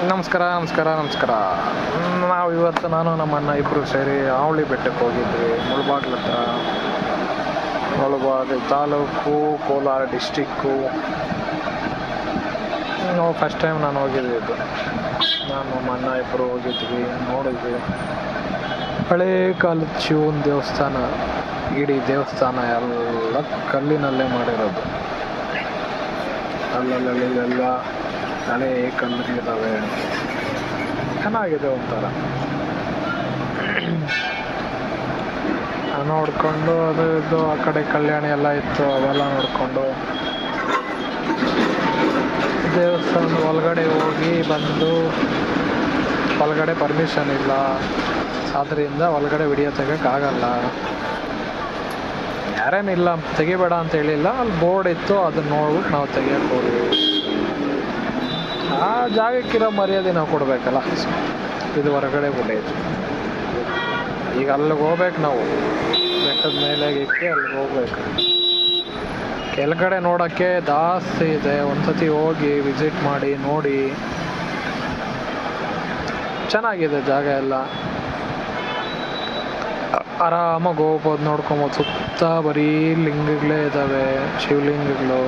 ನಮಸ್ಕಾರ ನಮಸ್ಕಾರ ನಮಸ್ಕಾರ. ನಾವು ಇವತ್ತು ನಮ್ಮ ಅಣ್ಣ ಇಬ್ಬರು ಸೇರಿ ಆವಳಿ ಬೆಟ್ಟಕ್ಕೆ ಹೋಗಿದ್ವಿ. ಮುಳಬಾಗ್ಲ ಹತ್ರ, ಮುಳಬಾಗಿಲು ತಾಲೂಕು, ಕೋಲಾರ ಡಿಸ್ಟಿಕ್ಕು. ನಾವು ಫಸ್ಟ್ ಟೈಮ್ ನಾನು ಹೋಗಿದ್ದು. ನಾನು ನಮ್ಮ ಅಣ್ಣ ಇಬ್ಬರು ಹೋಗಿದ್ವಿ, ನೋಡಿದ್ವಿ. ಹಳೇ ಕಾಲದ ಶಿವನ ದೇವಸ್ಥಾನ. ಇಡೀ ದೇವಸ್ಥಾನ ಎಲ್ಲ ಕಲ್ಲಿನಲ್ಲೇ ಮಾಡಿರೋದು. ಅಲ್ಲಲ್ಲೆಲ್ಲ ಹಳೆ ಕಲ್ಲುಗಳಿದ್ದಾವೆ. ಚೆನ್ನಾಗಿದೆ ಒಂಥರ. ನೋಡಿಕೊಂಡು ಅದು ಇದು ಆ ಕಡೆ ಕಲ್ಯಾಣಿ ಎಲ್ಲ ಇತ್ತು, ಅವೆಲ್ಲ ನೋಡಿಕೊಂಡು ದೇವಸ್ಥಾನದ ಒಳಗಡೆ ಹೋಗಿ ಬಂದು, ಒಳಗಡೆ ಪರ್ಮಿಷನ್ ಇಲ್ಲ, ಆದ್ದರಿಂದ ಒಳಗಡೆ ವಿಡಿಯೋ ತೆಗೋಕ್ಕಾಗಲ್ಲ. ಯಾರೇನಿಲ್ಲ, ತೆಗಿಬೇಡ ಅಂತ ಹೇಳಿಲ್ಲ, ಅಲ್ಲಿ ಬೋರ್ಡ್ ಇತ್ತು, ಅದನ್ನ ನೋಡ್ಬಿಟ್ಟು ನಾವು ತೆಗಿಯಕ್ಕೆ ಹೋದ್ವಿ. ಆ ಜಾಗಕ್ಕಿರೋ ಮರ್ಯಾದೆ ನಾವು ಕೊಡಬೇಕಲ್ಲ. ಇದು ಹೊರಗಡೆ ಬಿಡೈತಿ. ಈಗ ಅಲ್ಲಿಗೆ ಹೋಗ್ಬೇಕು, ನಾವು ಬೆಟ್ಟದ ಮೇಲೆ ಇಕ್ಕಿ ಅಲ್ಲಿಗೆ ಹೋಗ್ಬೇಕು. ಕೆಳಗಡೆ ನೋಡೋಕ್ಕೆ ಜಾಸ್ತಿ ಇದೆ. ಒಂದ್ಸತಿ ಹೋಗಿ ವಿಸಿಟ್ ಮಾಡಿ ನೋಡಿ. ಚೆನ್ನಾಗಿದೆ ಜಾಗ ಎಲ್ಲ. ಆರಾಮಾಗಿ ಹೋಗ್ಬೋದು, ನೋಡ್ಕೊಬೋದು. ಸುತ್ತ ಬರೀ ಲಿಂಗಗಳೇ ಇದ್ದಾವೆ, ಶಿವಲಿಂಗಗಳು.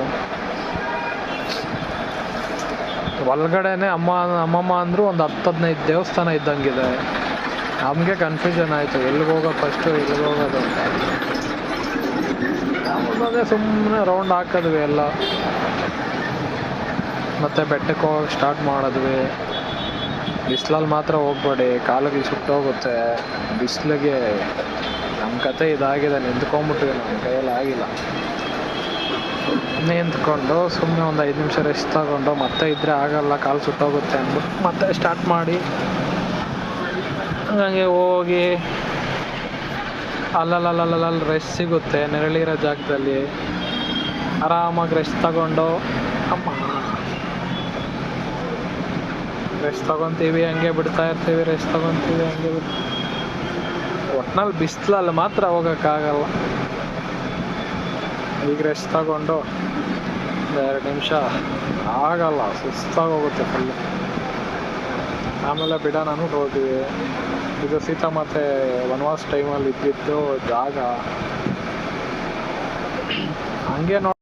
ಒಳಗಡೆನೆ ಅಮ್ಮಮ್ಮ ಅಂದರು ಒಂದು 10-15 ದೇವಸ್ಥಾನ ಇದ್ದಂಗಿದೆ. ನಮಗೆ ಕನ್ಫ್ಯೂಷನ್ ಆಯಿತು, ಎಲ್ಲಿಗೆ ಹೋಗೋದು ಫಸ್ಟು, ಎಲ್ಲಿಗೆ ಹೋಗೋದು ಅಂತ. ಅದೇ ಸುಮ್ಮನೆ ರೌಂಡ್ ಹಾಕಿದ್ವಿ ಎಲ್ಲ. ಮತ್ತೆ ಬೆಟ್ಟಕ್ಕೆ ಹೋಗಕ್ಕೆ ಸ್ಟಾರ್ಟ್ ಮಾಡಿದ್ವಿ. ಬಿಸಿಲಲ್ಲಿ ಮಾತ್ರ ಹೋಗ್ಬೇಡಿ, ಕಾಲುಗಳು ಸುಟ್ಟೋಗುತ್ತೆ ಬಿಸಿಲಿಗೆ. ನಮ್ಮ ಕತೆ ಇದಾಗಿದೆ, ನಿಂತ್ಕೊಂಡ್ಬಿಟ್ವಿ, ನಮ್ಮ ಕೈಯಲ್ಲಿ ಆಗಿಲ್ಲ. ನಿಂತ್ಕೊಂಡು ಸುಮ್ಮನೆ ಒಂದು 5 ನಿಮಿಷ ರೆಸ್ಟ್ ತಗೊಂಡು, ಮತ್ತೆ ಇದ್ದರೆ ಆಗಲ್ಲ, ಕಾಲು ಸುಟ್ಟೋಗುತ್ತೆ ಅಂದ್ಬಿಟ್ಟು ಮತ್ತೆ ಸ್ಟಾರ್ಟ್ ಮಾಡಿ ಹಂಗೆ ಹೋಗಿ ಅಲ್ಲಲ್ಲಿ ರೆಸ್ಟ್ ಸಿಗುತ್ತೆ, ನೆರಳಿರೋ ಜಾಗದಲ್ಲಿ ಆರಾಮಾಗಿ ರೆಸ್ಟ್ ತಗೊಂಡು ರೆಸ್ಟ್ ತಗೊತೀವಿ, ಹಂಗೆ ಬಿಡ್ತಾ ಇರ್ತೀವಿ, ರೆಸ್ಟ್ ತಗೊತೀವಿ, ಹಂಗೆ ಒಟ್ನಲ್ಲಿ ಬಿಸಿಲಲ್ಲಿ ಮಾತ್ರ ಹೋಗೋಕ್ಕಾಗಲ್ಲ. ಈಗ ರೆಸ್ಟ್ ತಗೊಂಡು 2 ನಿಮಿಷ ಆಗಲ್ಲ, ಸುಸ್ತಾಗಿ ಹೋಗುತ್ತೆ ಫುಲ್ಲು. ಆಮೇಲೆ ಬಿಡೋಣ ಹೋದ್ವಿ. ಇದು ಸೀತಾಮಾತೆ ವನವಾಸ ಟೈಮಲ್ಲಿ ಇದ್ದಿದ್ದು ಜಾಗ. ಹಂಗೆ ನೋಡಿ